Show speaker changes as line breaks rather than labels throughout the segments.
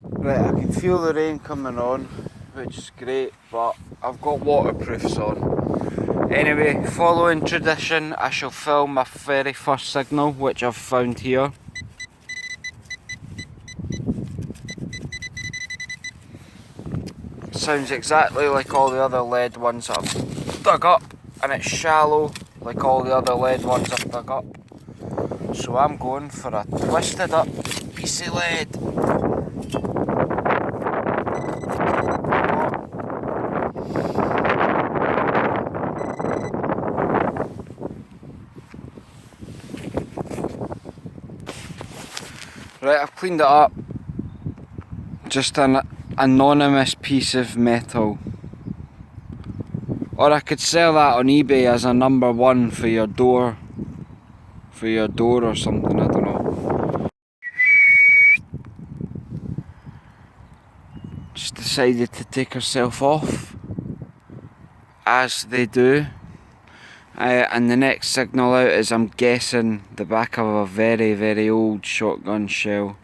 Right, I can feel the rain coming on, which is great, but I've got waterproofs on. Anyway, following tradition, I shall film my very first signal, which I've found here. Sounds exactly like all the other lead ones that I've dug up, and it's shallow like all the other lead ones I've dug up. So I'm going for a twisted up piece of lead. Right, I've cleaned it up. Just an anonymous piece of metal. Or I could sell that on eBay as a #1 for your door. For your door or something, I don't know. Just decided to take herself off. As they do. And the next signal out is, I'm guessing, the back of a very, very old shotgun shell.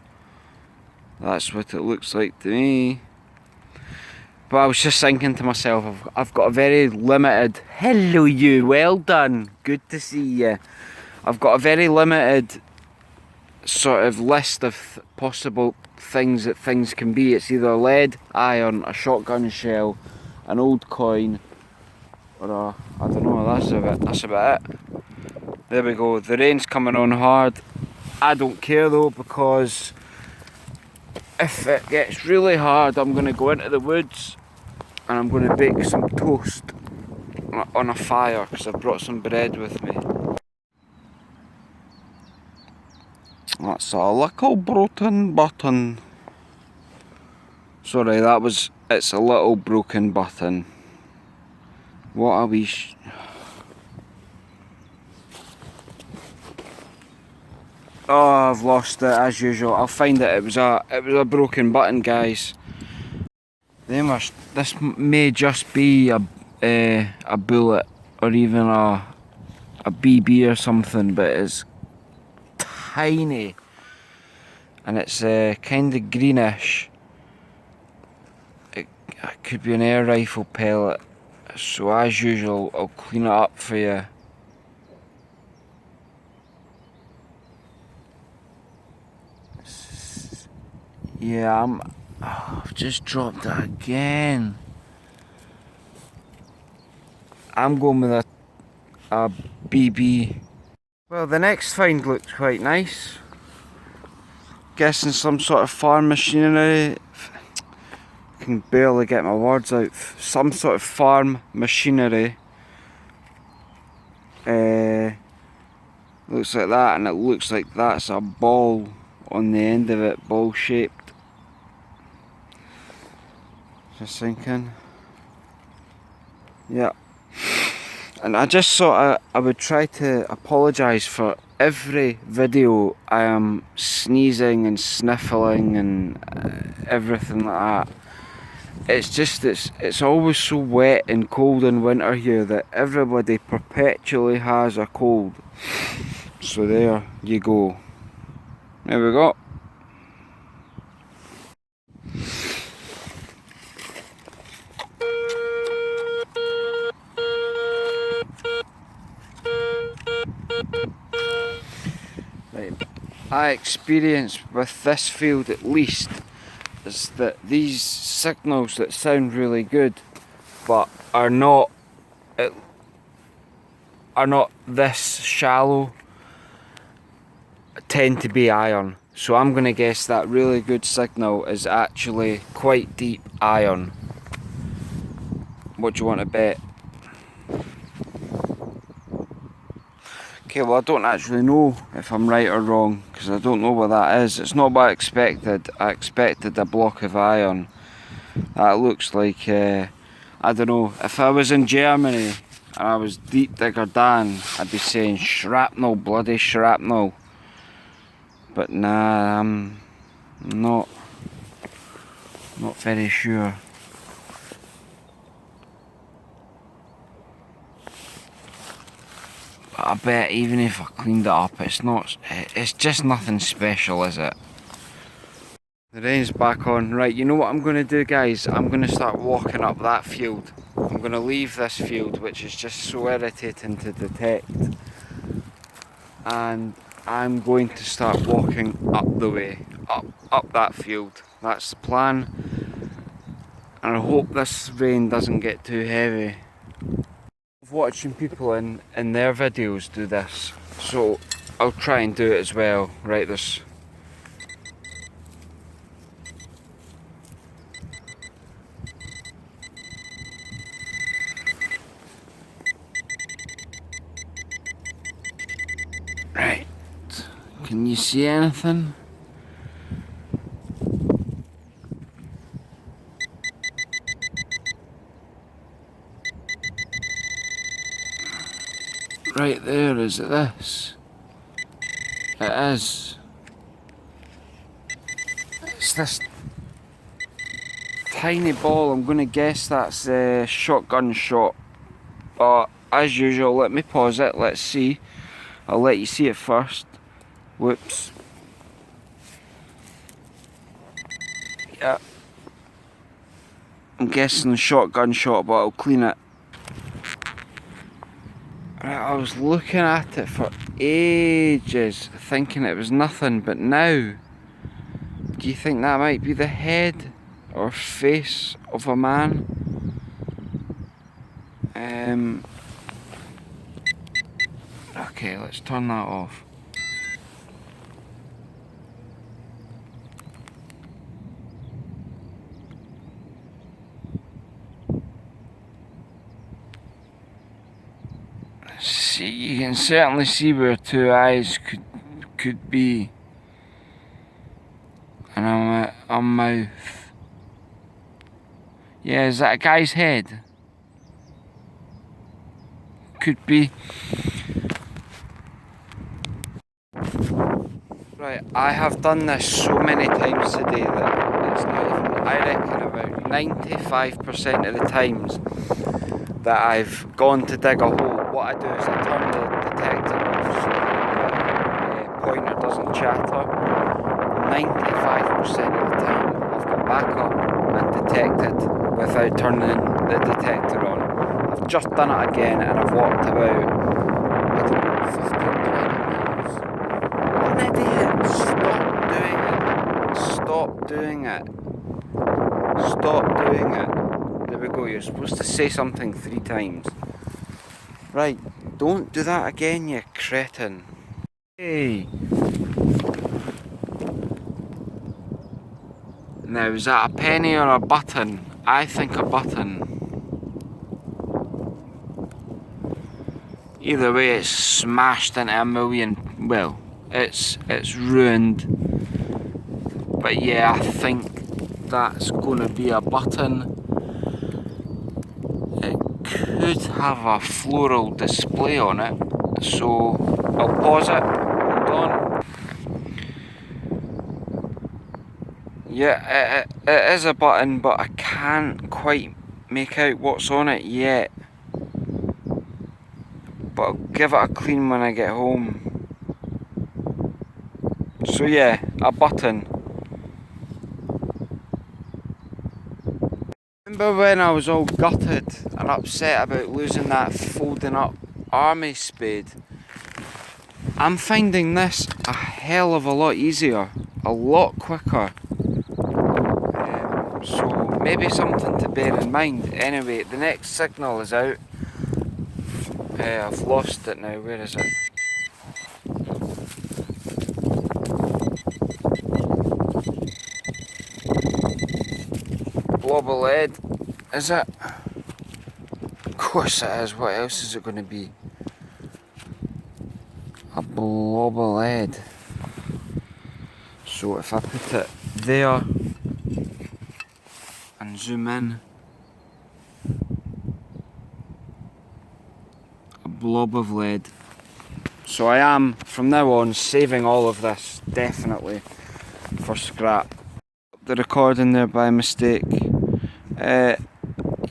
That's what it looks like to me. But I was just thinking to myself, I've got a very limited... Hello you, well done, good to see you. I've got a very limited sort of list of possible things that things can be. It's either lead, iron, a shotgun shell, an old coin, or a... I don't know, that's about it. There we go, the rain's coming on hard. I don't care though, because if it gets really hard, I'm going to go into the woods and I'm going to bake some toast on a fire, because I've brought some bread with me. That's a little broken button. Sorry, it's a little broken button. What are we... Oh, I've lost it as usual. I'll find it. It was a broken button, guys. This may just be a bullet, or even a BB or something, but it's tiny, and it's kind of greenish. It could be an air rifle pellet. So as usual, I'll clean it up for you. Yeah, I've just dropped it again. I'm going with a BB. Well, the next find looks quite nice. Guessing some sort of farm machinery. I can barely get my words out. Some sort of farm machinery. Looks like that, and it looks like that's a ball on the end of it, ball shaped. Just thinking. Yeah. And I just thought I would try to apologise for every video I am sneezing and sniffling and everything like that. It's just, it's always so wet and cold in winter here that everybody perpetually has a cold. So there you go. There we go. Right. My experience with this field, at least, is that these signals that sound really good but are not this shallow tend to be iron. So I'm going to guess that really good signal is actually quite deep iron. What do you want to bet? Okay, well, I don't actually know if I'm right or wrong, because I don't know what that is. It's not what I expected. I expected a block of iron. That looks like, I don't know, if I was in Germany and I was Deep Digger Dan, I'd be saying shrapnel, bloody shrapnel. But nah, I'm not very sure. But I bet even if I cleaned it up, it's just nothing special, is it? The rain's back on. Right, you know what I'm going to do, guys? I'm going to start walking up that field. I'm going to leave this field, which is just so irritating to detect. And I'm going to start walking up the way. Up that field. That's the plan. And I hope this rain doesn't get too heavy. Watching people in their videos do this, so I'll try and do it as well. Right, there's right. Can you see anything? Right there, is it this? It is. It's this tiny ball. I'm gonna guess that's a shotgun shot. But as usual, let me pause it, let's see. I'll let you see it first. Whoops. Yeah. I'm guessing shotgun shot, but I'll clean it. Right, I was looking at it for ages, thinking it was nothing, but now, do you think that might be the head or face of a man? Okay, let's turn that off. See, you can certainly see where two eyes could be, and a mouth. Yeah, is that a guy's head? Could be. Right, I have done this so many times today that it's not even, I reckon about 95% of the times that I've gone to dig a hole, what I do is I turn the detector off so the pointer doesn't chatter. 95% of the time I've got back up and detected without turning the detector on. I've just done it again and I've walked about, I don't know, 15, 20 minutes. What an idiot! Stop doing it. Stop doing it. There we go, you're supposed to say something 3 times. Right, don't do that again, you cretin. Hey. Now, is that a penny or a button? I think a button. Either way, it's smashed into a million. Well, it's ruined. But yeah, I think that's gonna be a button. It could have a floral display on it, so I'll pause it. Hold on. Yeah, it is a button, but I can't quite make out what's on it yet. But I'll give it a clean when I get home. So yeah, a button. Remember when I was all gutted and upset about losing that folding up army spade? I'm finding this a hell of a lot easier, a lot quicker. So maybe something to bear in mind. Anyway, the next signal is out. I've lost it now, where is it? Blob of lead, is it? Of course it is, what else is it going to be? A blob of lead. So if I put it there and zoom in, a blob of lead. So I am, from now on, saving all of this, definitely, for scrap. The recording there by mistake.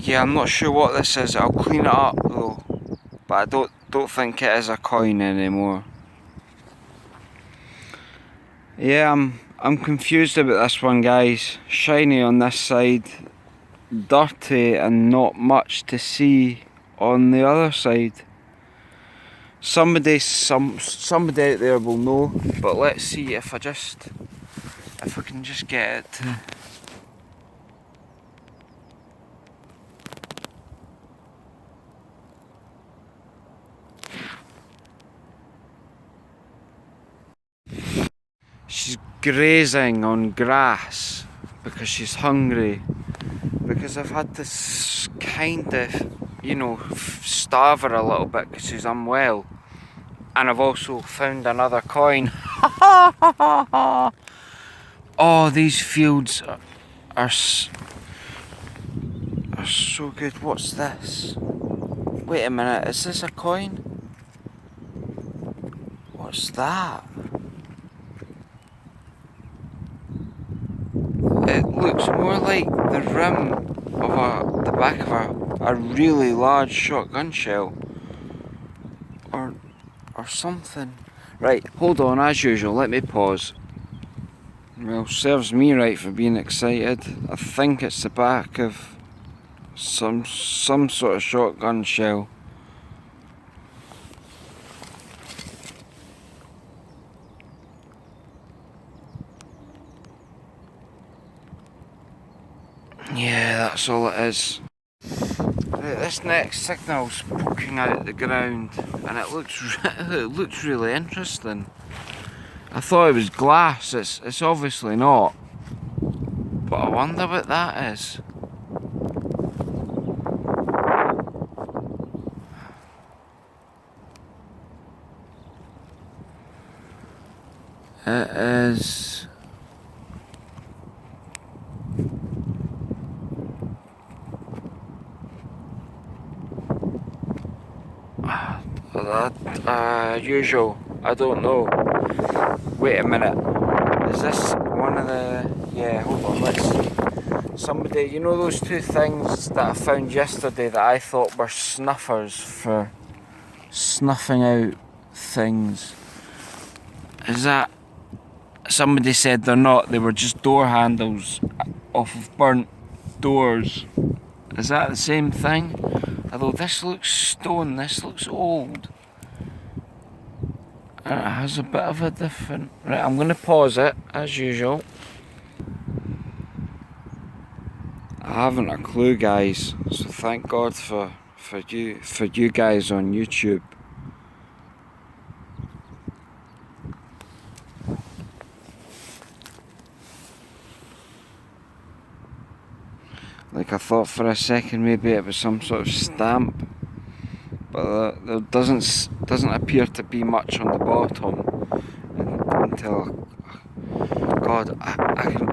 Yeah, I'm not sure what this is. I'll clean it up though, but I don't think it is a coin anymore. Yeah, I'm confused about this one, guys. Shiny on this side, dirty and not much to see on the other side. Somebody out there will know, but let's see if I can just get it to... She's grazing on grass because she's hungry. Because I've had to kind of, you know, starve her a little bit because she's unwell. And I've also found another coin. Oh, these fields are so good. What's this? Wait a minute, is this a coin? What's that? It looks more like the rim of the back of a really large shotgun shell. Or something. Right, hold on, as usual, let me pause. Well, serves me right for being excited. I think it's the back of some sort of shotgun shell. Yeah, that's all it is. Right, this next signal's poking out the ground, and it looks really interesting. I thought it was glass. It's obviously not. But I wonder what that is. It is... usual. I don't know. Wait a minute. Is this one of the... Yeah, hold on, let's see. Somebody, you know those two things that I found yesterday that I thought were snuffers for snuffing out things? Is that... Somebody said they're not, they were just door handles off of burnt doors. Is that the same thing? Although this looks stone, this looks old. And it has a bit of a different... Right, I'm going to pause it, as usual. I haven't a clue, guys, so thank God for you guys on YouTube. Like, I thought for a second maybe it was some sort of stamp, but there doesn't appear to be much on the bottom until... God, I can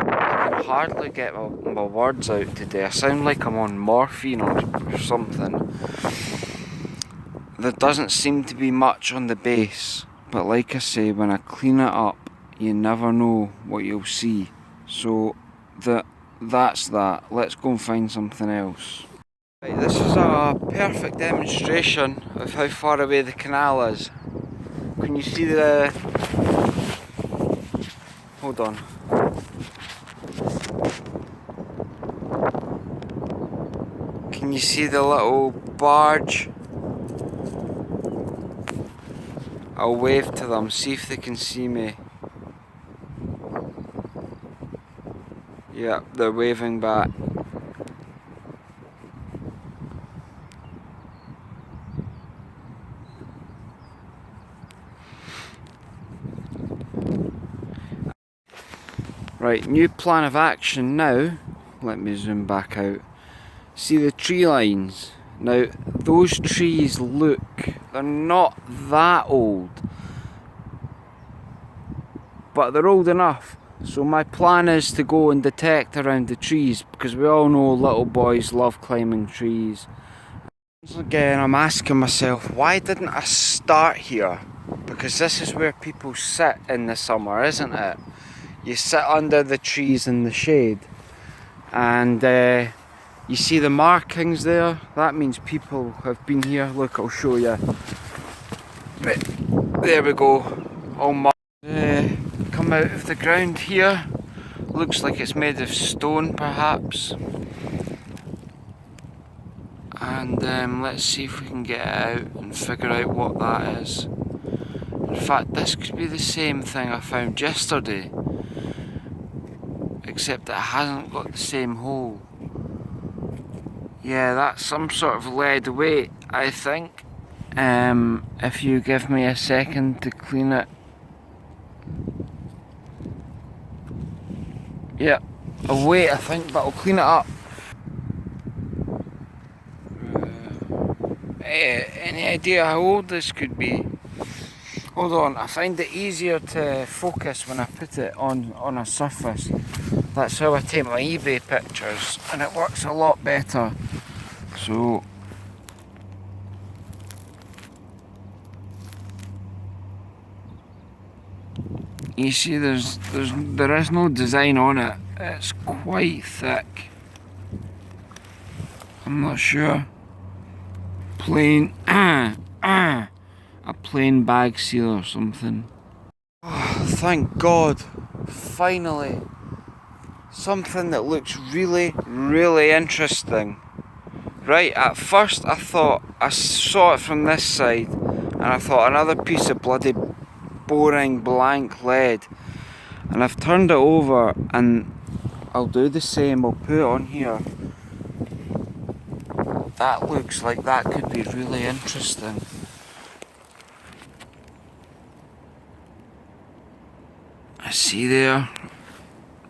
hardly get my words out today. I sound like I'm on morphine or something. There doesn't seem to be much on the base, but like I say, when I clean it up, you never know what you'll see. So that's that. Let's go and find something else. Right, this is a perfect demonstration of how far away the canal is. Can you see the... Hold on. Can you see the little barge? I'll wave to them, see if they can see me. Yeah, they're waving back. Right, new plan of action now. Let me zoom back out. See the tree lines? Now, those trees look, they're not that old, but they're old enough. So my plan is to go and detect around the trees, because we all know little boys love climbing trees. Once again, I'm asking myself, why didn't I start here? Because this is where people sit in the summer, isn't it? You sit under the trees in the shade, and you see the markings there? That means people have been here. Look, I'll show you. Right, there we go. All marked. Come come out of the ground here. Looks like it's made of stone perhaps. And let's see if we can get it out and figure out what that is. In fact, this could be the same thing I found yesterday, except it hasn't got the same hole. Yeah, that's some sort of lead weight, I think. If you give me a second to clean it. Yeah, a weight I think, but I'll clean it up. Any idea how old this could be? Hold on, I find it easier to focus when I put it on a surface. That's how I take my eBay pictures, and it works a lot better. So you see there is no design on it. It's quite thick. I'm not sure. Plain a plain bag seal or something. Oh, thank God. Finally. Something that looks really, really interesting. Right, at first I thought, I saw it from this side, and I thought another piece of bloody boring blank lead. And I've turned it over, and I'll do the same, I'll put it on here. That looks like that could be really interesting. I see there,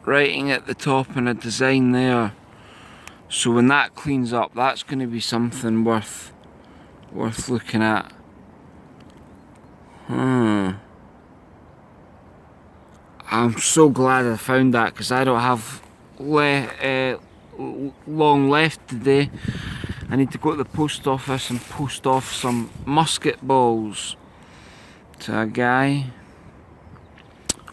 writing at the top and a design there. So when that cleans up, that's going to be something worth looking at. I'm so glad I found that, because I don't have long left today. I need to go to the post office and post off some musket balls to a guy.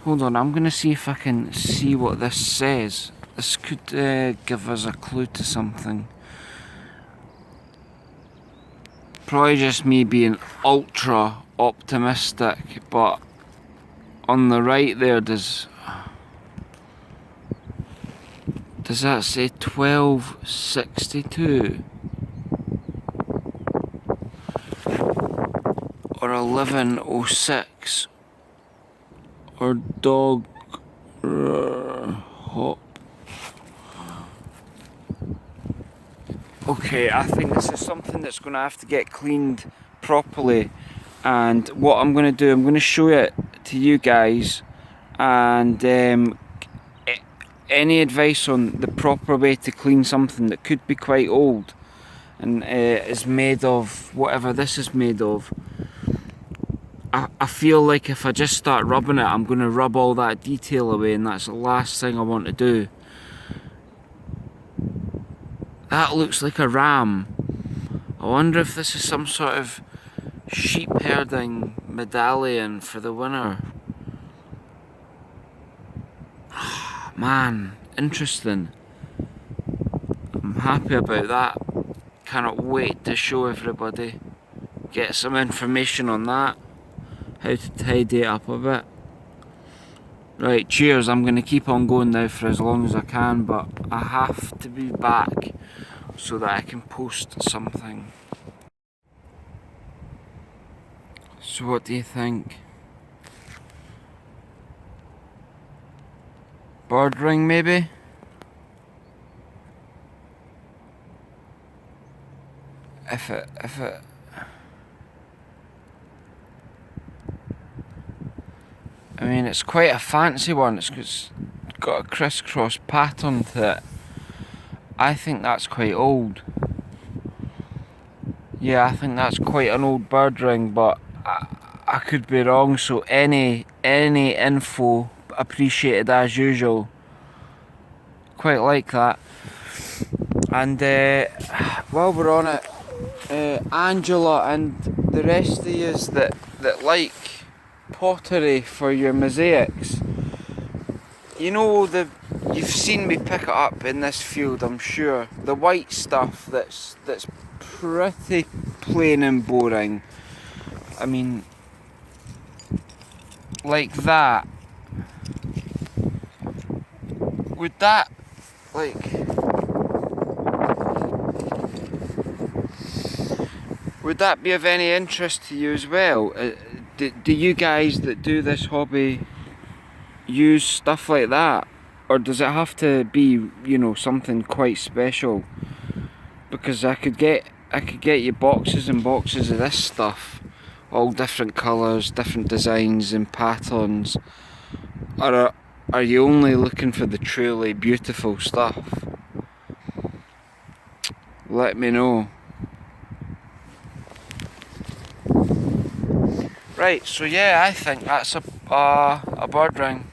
Hold on, I'm going to see if I can see what this says. This could give us a clue to something. Probably just me being ultra optimistic, but on the right there, does that say 1262? Or 1106? Or dog hop? Okay, I think this is something that's going to have to get cleaned properly, and what I'm going to do, I'm going to show it to you guys, and any advice on the proper way to clean something that could be quite old and is made of whatever this is made of. I feel like if I just start rubbing it, I'm going to rub all that detail away, and that's the last thing I want to do. That looks like a ram. I wonder if this is some sort of sheep herding medallion for the winner. Man, interesting. I'm happy about that. Cannot wait to show everybody. Get some information on that. How to tidy it up a bit. Right, cheers. I'm going to keep on going now for as long as I can, but I have to be back so that I can post something. So what do you think? Bird ring maybe? If it I mean, it's quite a fancy one. It's got a crisscross pattern to it. I think that's quite old. Yeah, I think that's quite an old bird ring, but I could be wrong. So any info appreciated as usual. Quite like that. And while we're on it, Angela and the rest of yous that like pottery for your mosaics, you know, you've seen me pick it up in this field, I'm sure. The white stuff that's pretty plain and boring. I mean, like that. would that, like, would that be of any interest to you as well? Do you guys that do this hobby use stuff like that? Or does it have to be, you know, something quite special? Because I could get you boxes and boxes of this stuff. All different colours, different designs and patterns. Or are you only looking for the truly beautiful stuff? Let me know. Right, so yeah, I think that's a bird ring.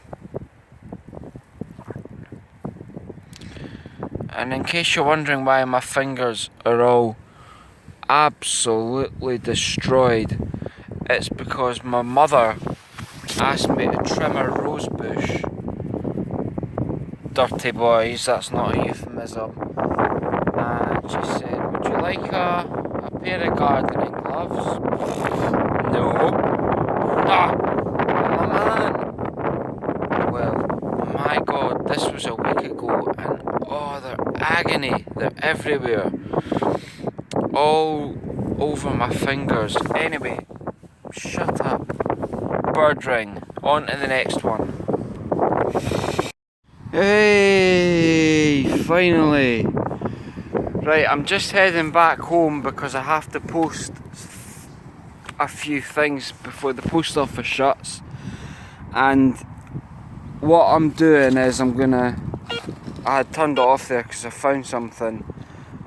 And in case you're wondering why my fingers are all absolutely destroyed, it's because my mother asked me to trim a rose bush. Dirty boys, that's not a euphemism. And she said, would you like a pair of gardening gloves? No. Ah, I'm a man. Well, my God, this was a week ago and oh, they're agony. They're everywhere. All over my fingers. Anyway, shut up. Bird ring. On to the next one. Hey, finally. Right, I'm just heading back home because I have to post a few things before the post office shuts. And what I'm doing is I had turned it off there because I found something.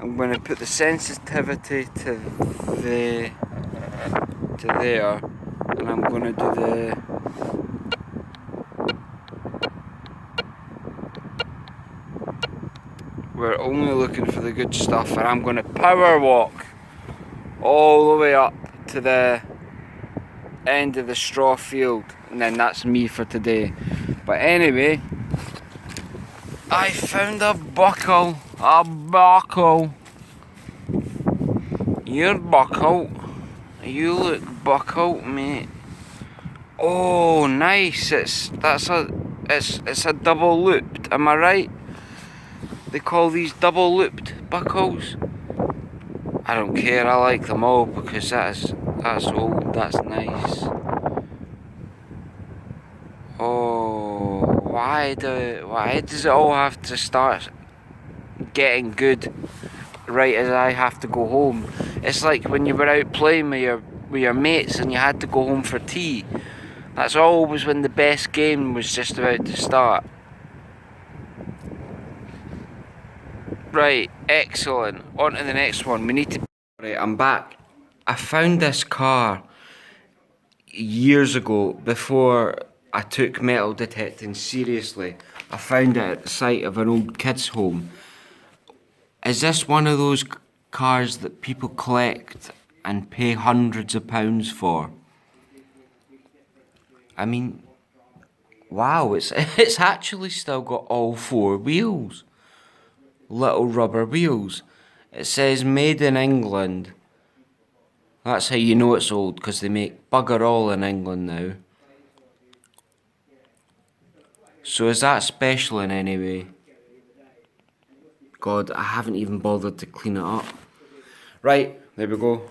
I'm going to put the sensitivity to there, and I'm going to do we're only looking for the good stuff, and I'm going to power walk all the way up to the end of the straw field, and then that's me for today. But anyway, I found a buckle. You're buckle. You look buckle, mate. Oh, nice. It's a double looped. Am I right? They call these double looped buckles. I don't care. I like them all because that's old. That's nice. Oh, why does it all have to start getting good right as I have to go home? It's like when you were out playing with your mates and you had to go home for tea. That's always when the best game was just about to start. Right, excellent. On to the next one. We need to... Right, I'm back. I found this car years ago before I took metal detecting seriously. I found it at the site of an old kids' home. Is this one of those cars that people collect and pay hundreds of pounds for? I mean, wow, it's actually still got all four wheels. Little rubber wheels. It says made in England. That's how you know it's old, because they make bugger all in England now. So is that special in any way? God, I haven't even bothered to clean it up. Right, there we go.